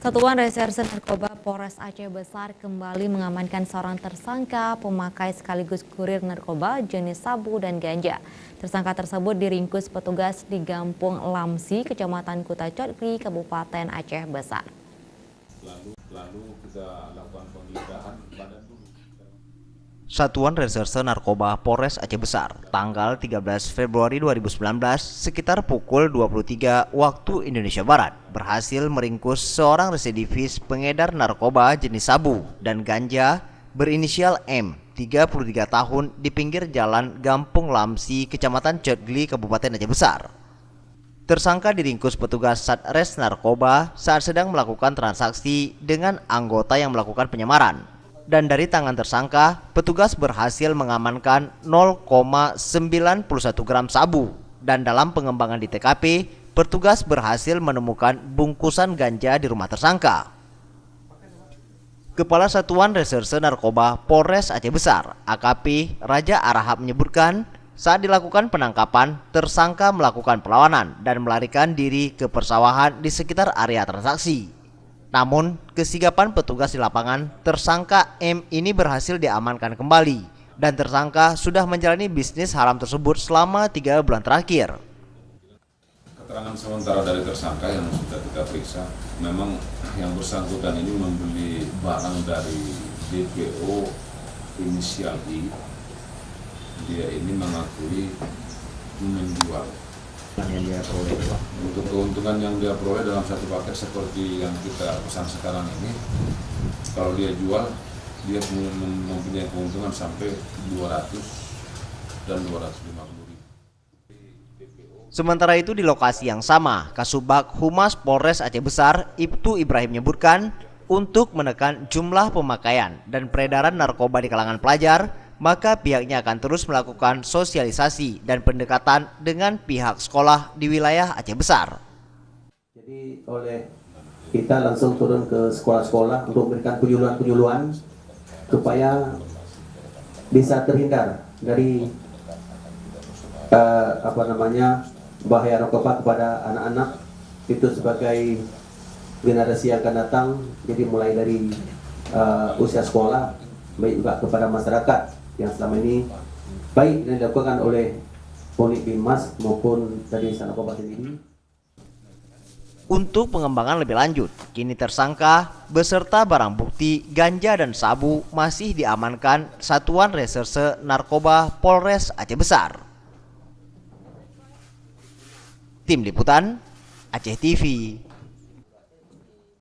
Satuan Reserse Narkoba Polres Aceh Besar kembali mengamankan seorang tersangka pemakai sekaligus kurir narkoba jenis sabu dan ganja. Tersangka tersebut diringkus petugas di Gampung Lamsi, Kecamatan Kutacotri, Kabupaten Aceh Besar. Lalu kita lakukan penggeledahan badan dulu. Satuan Reserse Narkoba Polres Aceh Besar tanggal 13 Februari 2019 sekitar pukul 23 waktu Indonesia Barat berhasil meringkus seorang residivis pengedar narkoba jenis sabu dan ganja berinisial M, 33 tahun di pinggir jalan Gampung Lamsi, Kecamatan Cotgli, Kabupaten Aceh Besar. Tersangka diringkus petugas Satres Narkoba saat sedang melakukan transaksi dengan anggota yang melakukan penyamaran. Dan dari tangan tersangka, petugas berhasil mengamankan 0,91 gram sabu. Dan dalam pengembangan di TKP, petugas berhasil menemukan bungkusan ganja di rumah tersangka. Kepala Satuan Reserse Narkoba Polres Aceh Besar, AKP Raja Arahap menyebutkan, saat dilakukan penangkapan, tersangka melakukan perlawanan dan melarikan diri ke persawahan di sekitar area transaksi. Namun, kesigapan petugas di lapangan, tersangka M ini berhasil diamankan kembali dan tersangka sudah menjalani bisnis haram tersebut selama 3 bulan terakhir. Keterangan sementara dari tersangka yang sudah kita periksa, memang yang bersangkutan ini membeli barang dari DPO inisial I. Dia ini mengakui menjual. Yang dia peroleh untuk keuntungan yang dia peroleh dalam satu paket seperti yang kita pesan sekarang ini, kalau dia jual, dia mempunyai keuntungan sampai 200 dan 250 ribu. Sementara itu di lokasi yang sama, Kasubag Humas Polres Aceh Besar, Ibtu Ibrahim menyebutkan, untuk menekan jumlah pemakaian dan peredaran narkoba di kalangan pelajar, maka pihaknya akan terus melakukan sosialisasi dan pendekatan dengan pihak sekolah di wilayah Aceh Besar. Jadi oleh kita langsung turun ke sekolah-sekolah untuk memberikan penyuluhan supaya bisa terhindar dari bahaya narkoba kepada anak-anak itu sebagai generasi yang akan datang. Jadi mulai dari usia sekolah, baik juga kepada masyarakat yang selama ini baik yang dilakukan oleh Unit Binmas maupun dari Narkoba sendiri. Untuk pengembangan lebih lanjut, kini tersangka beserta barang bukti ganja dan sabu masih diamankan Satuan Reserse Narkoba Polres Aceh Besar. Tim Liputan Aceh TV.